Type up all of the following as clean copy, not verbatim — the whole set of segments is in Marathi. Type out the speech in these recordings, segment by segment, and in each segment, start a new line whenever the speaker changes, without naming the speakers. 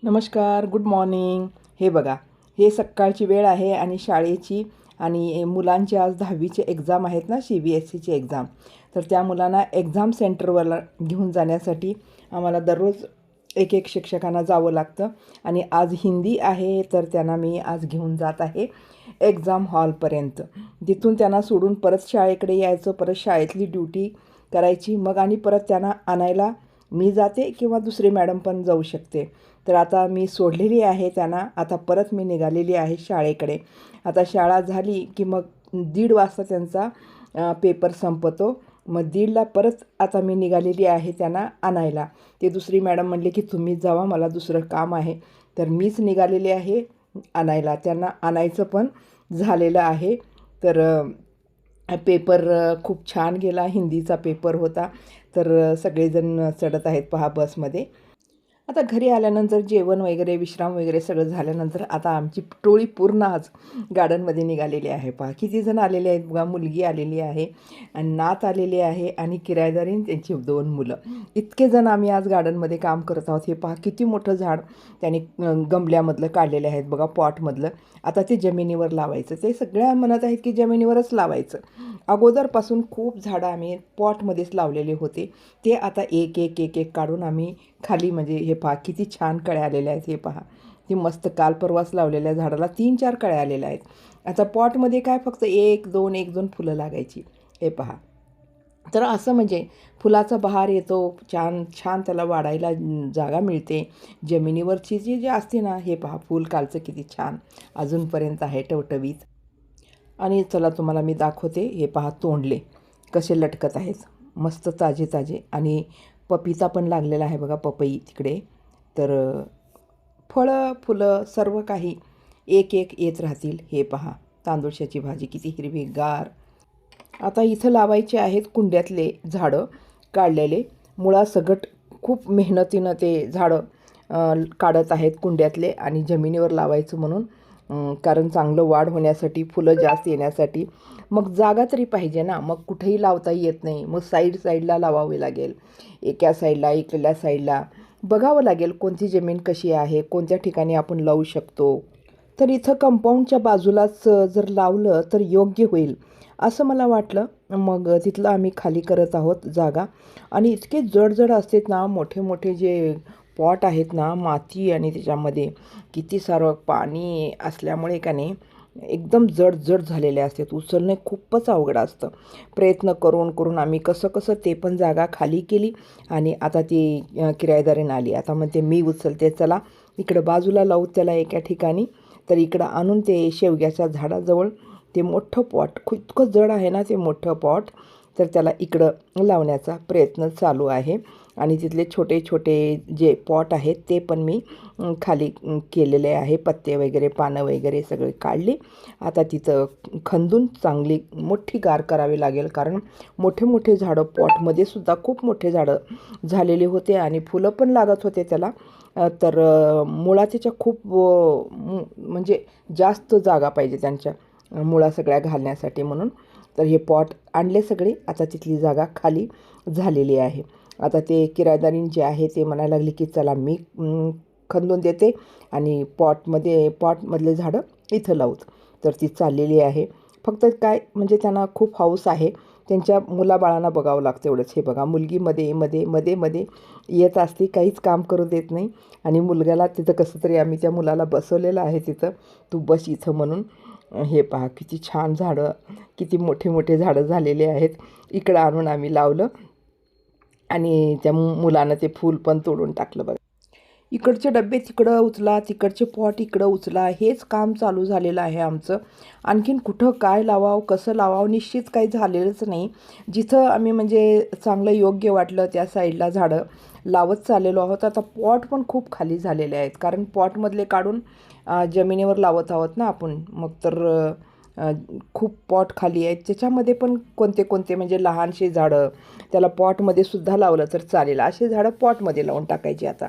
नमस्कार, गुड मॉर्निंग. हे बघा, हे सकाळची वेळ आहे आणि शाळेची आणि मुलांची आज 10वीचे एक्झाम आहेत ना, CBSEची एक्झाम. तर त्या मुलांना एक्झाम सेंटरवर घेऊन जाण्यासाठी आम्हाला दररोज एक एक शिक्षकांना जावं लागतं. आणि आज हिंदी आहे, तर त्यांना मी आज घेऊन जात आहे एक्झाम हॉलपर्यंत. तिथून त्यांना सोडून परत शाळेकडे यायचं, परत शाळेतली ड्युटी करायची, मग आणि परत त्यांना आणायला मी जाते किंवा दुसरी मॅडम पण जाऊ शकते. तर आता मी सोडलेली आहे त्यांना. आता परत मी निघालेली आहे शाळेकडे. आता शाळा झाली की मग 1:30 वाजता त्यांचा पेपर संपतो. मग 1:30ला परत आता मी निघालेली आहे त्यांना आणायला. ते दुसरी मॅडम म्हणले की तुम्हीच जावा, मला दुसरं काम आहे. तर मीच निघालेली आहे आणायला. त्यांना आणायचं पण झालेलं आहे. तर पेपर खूप छान गेला. हिंदीचा पेपर होता. तर सगळेजण चढत आहेत पहा बसमध्ये. आता घरी आल्यानंतर जेवण वगैरे, विश्राम वगैरे सगळं झाल्यानंतर आता आमची टोळी पूर्ण आज गार्डनमध्ये निघालेली आहे. पहा किती जण आलेले आहेत बघा. मुलगी आलेली आहे आणि नात आलेली आहे आणि किरायदारी त्यांची 2 मुलं. इतके जण आम्ही आज गार्डनमध्ये काम करत आहोत. हे पहा किती मोठं झाड त्याने गमल्यामधलं काढलेले आहेत बघा, पॉटमधलं. आता ते जमिनीवर लावायचं. ते सगळ्या म्हणत आहेत की जमिनीवरच लावायचं. अगोदरपासून खूप झाडं आम्ही पॉटमध्येच लावलेले होते. ते आता एक एक एक एक काढून आम्ही खाली, म्हणजे हे पहा किती छान कळ्या आलेल्या आहेत. हे पहा, ती मस्त काल परवाच लावलेल्या झाडाला 3-4 कळ्या आलेल्या आहेत. आता पॉटमध्ये काय फक्त 1-2 फुलं लागायची. हे पहा, तर असं म्हणजे फुलाचा बहार येतो, छान छान त्याला वाढायला जागा मिळते. जमिनीवरची जी असते ना, हे पहा फूल कालचं किती छान अजूनपर्यंत आहे टवटवीत. आणि चला तुम्हाला मी दाखवते. हे पहा तोंडले कसे लटकत आहेत, मस्त ताजे ताजे. आणि पपिता पण लागलेला आहे बघा, पपई तिकडे. तर फळं फुलं सर्व काही एक एक येत राहतील. हे पहा तांदूळशाची भाजी किती हिरवीगार. आता इथं लावायचे आहेत कुंड्यातले झाडं काढलेले. मुळासकट खूप मेहनतीनं ते झाडं काढत आहेत कुंड्यातले आणि जमिनीवर लावायचं म्हणून. कारण चांगलं वाढ होण्यासाठी, फुलं जास्त येण्यासाठी. मग जागा तरी पाहिजे ना, मग कुठेही लावता येत नाही. मग साईडला लावावे लागेल. एका साईडला, इकडल्या साईडला बघावं लागेल कोणती जमीन कशी आहे, कोणत्या ठिकाणी आपण लावू शकतो. तर इथं कंपाऊंडच्या बाजूलाच जर लावलं तर योग्य होईल असं मला वाटलं. मग तिथलं आम्ही खाली करत आहोत जागा. आणि इतके जड असतात ना मोठे मोठे जे पॉट आहेत ना, माती आणि त्याच्यामध्ये किती सारं पाणी असल्यामुळे का नाही एकदम जड झालेले असतात. उचलणे खूपच अवघड असतं. प्रयत्न करून आम्ही कसं ते पण जागा खाली केली. आणि आता ती किरायदारीनं आली. आता म्हणते मी उचलते, चला इकडं बाजूला लावू त्याला एका ठिकाणी. तर इकडं आणून ते शेवग्याच्या झाडाजवळ ते मोठं पॉट, इतकं जड आहे ना ते मोठं पॉट, तर त्याला इकडं लावण्याचा प्रयत्न चालू आहे. आणि तिथले छोटे जे पॉट आहेत ते पण मी खाली केलेले आहे. पत्ते वगैरे, पानं वगैरे सगळे काढले. आता तिथं खंदून चांगली मोठी गार करावी लागेल, कारण मोठे झाडं पॉटमध्ये सुद्धा खूप मोठे झाडं झालेले होते आणि फुलं पण लागत होते त्याला. तर मुळा त्याच्या खूप म्हणजे जास्त जागा पाहिजे त्यांच्या मुळा सगळ्या घालण्यासाठी म्हणून. तर हे पॉट आणले सगळे. आता तिथली जागा खाली झालेली आहे. आता ते किरायदारीन जे आहे ते म्हणायला लागले की चला मी खंदून देते आणि पॉटमधले झाडं इथं लावूत. तर ती चाललेली आहे. फक्त काय म्हणजे त्यांना खूप हौस आहे. त्यांच्या मुलाबाळांना बघावं लागतं एवढंच. हे बघा, मुलगी मध्ये येत असते, काहीच काम करू देत नाही. आणि मुलग्याला तिथं कसं तरी आम्ही त्या मुलाला बसवलेलं आहे तिथं, तू बस इथं म्हणून. हे पहा किती छान झाडं, किती मोठे झाडं झालेले आहेत. इकडं आणून आम्ही लावलं आणि त्या मुलानं ते फूल पण तोडून टाकलं बघा. इकडचे डबे तिकडं उचला, तिकडचे पॉट इकडं उचला, हेच काम चालू झालेलं आहे आमचं. आणखीन कुठं काय लावावं, कसं लावावं निश्चित काही झालेलंच नाही. जिथं आम्ही म्हणजे चांगलं योग्य वाटलं त्या साईडला झाडं लावत चाललेलो आहोत. आता पॉट पण खूप खाली झालेले आहेत, कारण पॉटमधले काढून जमिनीवर लावत आहोत ना आपण. मग तर खूप पॉट खाली आहेत. त्याच्यामध्ये पण कोणते म्हणजे लहानशी झाडं त्याला पॉटमध्ये सुद्धा लावलं तर चालेल, असे झाडं पॉटमध्ये लावून टाकायचे आता.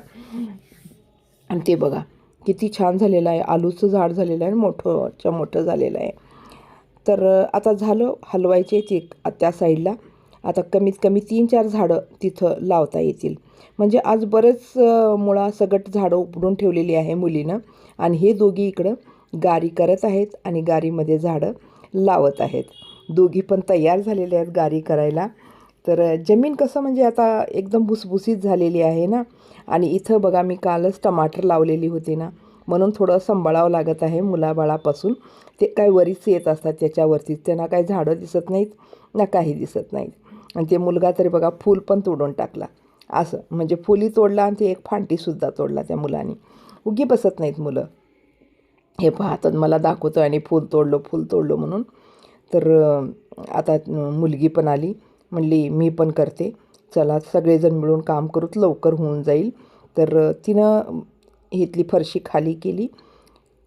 आणि ते बघा किती छान झालेलं आहे. आलूचं झाड झालेलं आहे, मोठं झालेलं आहे. तर आता झालं हलवायचे ते त्या साईडला. आता कमीत कमी 3-4 झाडं तिथं लावता येतील. म्हणजे आज बरेच मुळासकट झाडं उपडून ठेवलेली आहे मुलीनं आणि हे दोघी इकडं गारी करत आहेत आणि गारीमध्ये झाडं लावत आहेत. दोघी पण तयार झालेले आहेत गारी करायला. तर जमीन कसं म्हणजे आता एकदम भुसभुशीत झालेली आहे ना. आणि इथं बघा मी कालच टमाटर लावलेली होती ना, म्हणून थोडं सांभाळावं लागत आहे मुलाबाळापासून. ते काय वरीच येत असतात त्याच्यावरतीच, त्यांना काही झाडं दिसत नाहीत ना काही दिसत नाहीत. आणि ते मुलगा तरी बघा फूल पण तोडून टाकला. असं म्हणजे फुली तोडला आणि ते एक फांटीसुद्धा तोडला त्या मुलाने. उगी बसत नाहीत मुलं. हे पाहतात मला दाखवतो आणि फूल तोडलो म्हणून. तर आता मुलगी पण आली, म्हणली मी पण करते, चला सगळेजण मिळून काम करूत, लवकर होऊन जाईल. तर तिनं इथली फरशी खाली केली,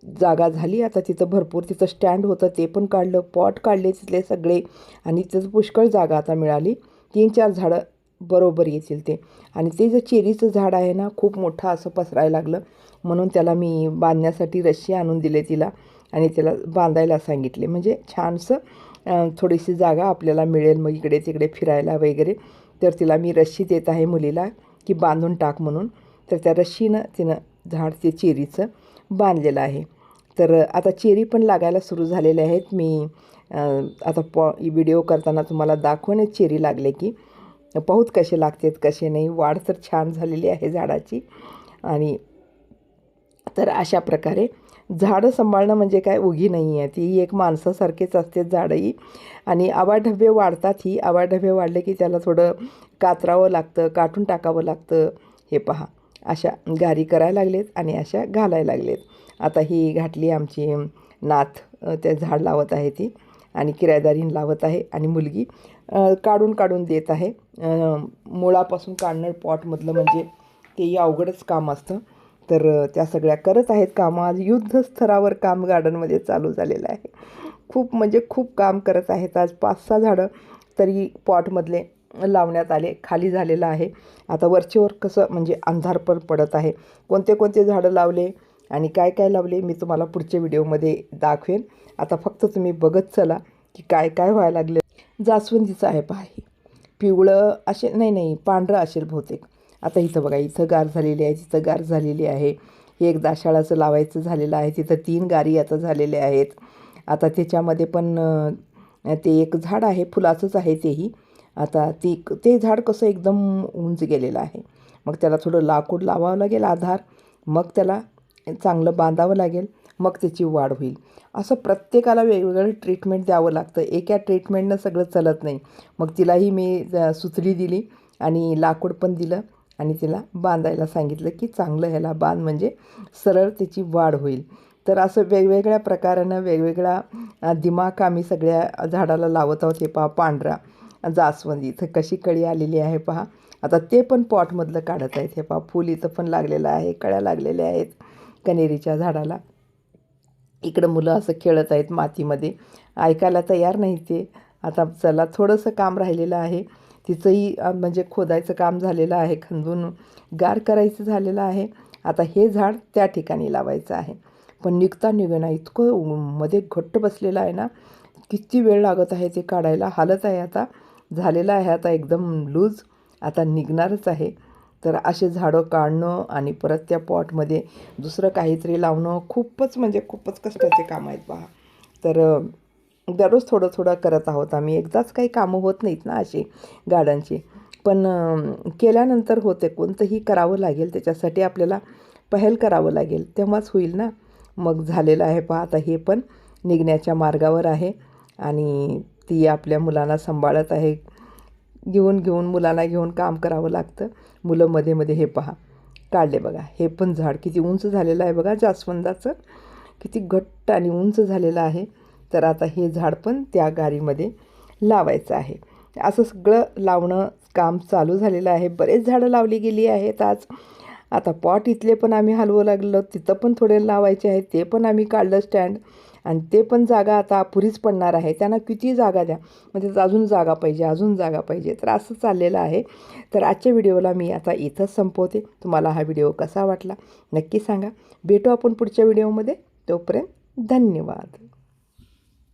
जागा झाली. आता तिथं भरपूर तिथं स्टँड होतं ते पण काढलं, पॉट काढले तिथले सगळे आणि तिथं पुष्कळ जागा आता मिळाली. 3-4 झाडं बरोबर येतील ते. आणि ते जे चेरीचं झाड आहे ना, खूप मोठं असं पसरायला लागलं, म्हणून त्याला मी बांधण्यासाठी रस्सी आणून दिले तिला आणि त्याला बांधायला सांगितले. म्हणजे छानसं थोडीशी जागा आपल्याला मिळेल मग इकडे तिकडे फिरायला वगैरे. तर तिला मी रस्सी देत आहे मुलीला की बांधून टाक म्हणून. तर त्या रस्सीनं तिनं झाड ते चेरीचं बांधलेलं आहे. तर आता चेरी पण लागायला सुरू झालेले आहेत. मी आता व्हिडिओ करताना तुम्हाला दाखवणे चेरी लागले की पाहूत कसे लागतात कसे नाही. वाढ तर छान झालेली आहे झाडाची. आणि तर अशा प्रकारे झाडं सांभाळणं म्हणजे काय उगी नाही आहे, ती एक माणसासारखेच असते झाडंही. आणि आवाढव्य वाढतात ही. आवाढव्य वाढले की त्याला थोडं कातरावं लागतं, काटून टाकावं लागतं. हे पहा अशा गारी करायला लागलेत आणि अशा घालायला लागलेत. आता ही घातली आमची नाथ, ते झाड लावत आहे ती आणि किरायदारीन लावत आहे आणि मुलगी काढून देत आहे. मुळापासून काढणं पॉटमधलं म्हणजे तेही अवघडच काम असतं. तर त्या सगळ्या करत आहेत कामं. आज युद्धस्तरावर काम गार्डनमध्ये चालू झालेलं आहे. खूप म्हणजे खूप काम करत आहेत. आज 5-6 झाडं तरी पॉटमधले लावण्यात आले, खाली झालेलं आहे. आता वरचेवर कसं म्हणजे अंधार पण पडत आहे. कोणते कोणते झाडं लावले आणि काय काय लावले मी तुम्हाला पुढच्या व्हिडिओमध्ये दाखवेन. आता फक्त तुम्ही बघत चला की काय काय व्हायला लागले. जास्वंदीचं आहे पहा, हे पिवळं असे नाही पांढरं असेल बहुतेक. आता इथं बघा, इथं गार झालेली आहे, तिथं गार झालेली आहे. हे एक दाशाळाचं लावायचं झालेलं आहे, तिथं 3 गारी आता झालेल्या आहेत. आता त्याच्यामध्ये पण ते एक झाड आहे, फुलाचंच आहे तेही. आता ते झाड कसं एकदम उंच गेलेलं आहे. मग त्याला थोडं लाकूड लावावं लागेल आधार, मग त्याला चांगलं बांधावं लागेल, मग त्याची वाढ होईल. असं प्रत्येकाला वेगवेगळं ट्रीटमेंट द्यावं लागतं. एका ट्रीटमेंटनं सगळं चालत नाही. मग तिलाही मी सुतली दिली आणि लाकूड पण दिलं आणि तिला बांधायला सांगितलं की चांगलं ह्याला बांध, म्हणजे सरळ त्याची वाढ होईल. तर असं वेगवेगळ्या प्रकारानं वेगवेगळा दिमाग आम्ही सगळ्या झाडाला लावत आहोत. हे पहा पांढरा जास्वंदी इथं कशी कळी आलेली आहे पहा. आता ते पण पॉटमधलं काढत आहेत. हे पहा फूल इथं पण लागलेलं आहे, कळ्या लागलेल्या आहेत कनेरीच्या झाडाला. इकडं मुलं असं खेळत आहेत मातीमध्ये, ऐकायला तयार नाही ते. आता चला थोडंसं काम राहिलेलं आहे, तिचंही म्हणजे खोदायचं काम झालेलं आहे, खंदून गार करायचं झालेलं आहे. आता हे झाड त्या ठिकाणी लावायचं आहे, पण निघेना इतकं मध्ये घट्ट बसलेलं आहे ना, किती वेळ लागत आहे ते काढायला. हालत आहे आता, झालेलं आहे आता एकदम लूज, आता निघणारच आहे. तर असे झाडं काढणं आणि परत त्या पॉटमध्ये दुसरं काहीतरी लावणं खूपच म्हणजे खूपच कष्टाचे काम आहेत पहा. तर दररोज थोडं थोडं करत आहोत आम्ही. एकदाच काही कामं होत नाहीत ना अशी गार्डनची, पण केल्यानंतर होते. कोणतंही करावं लागेल, त्याच्यासाठी आपल्याला पहल करावं लागेल, तेव्हाच होईल ना. मग झालेलं आहे पहा. आता हे पण निघण्याच्या मार्गावर आहे आणि ती आपल्या मुलांना सांभाळत आहे. घेऊन मुलांना घेऊन काम करावं लागतं. मुलं मध्ये मध्ये हे पहा काढले बघा. हे पण झाड किती उंच झालेलं आहे बघा, जास्वंदाचं किती घट्ट आणि उंच झालेलं आहे. तर आता हे झाड पण त्या गारीमध्ये लावायचं आहे. असं सगळं लावणं काम चालू झालेलं आहे. बरेच झाडं लावली गेली आहेत आज. आता पॉट इथले पण आम्ही हलवू लागलो, तिथं पण थोडे लावायचे आहेत, ते पण आम्ही काढलं स्टँड. आणि ते पण जागा आता अपुरीच पडणार आहे. त्यांना किती जागा द्या, म्हणजे अजून जागा पाहिजे. तर असं चाललेलं आहे. तर आजच्या व्हिडिओला मी आता इथंच संपवते. तुम्हाला हा व्हिडिओ कसा वाटला नक्की सांगा. भेटू आपण पुढच्या व्हिडिओमध्ये. तोपर्यंत धन्यवाद.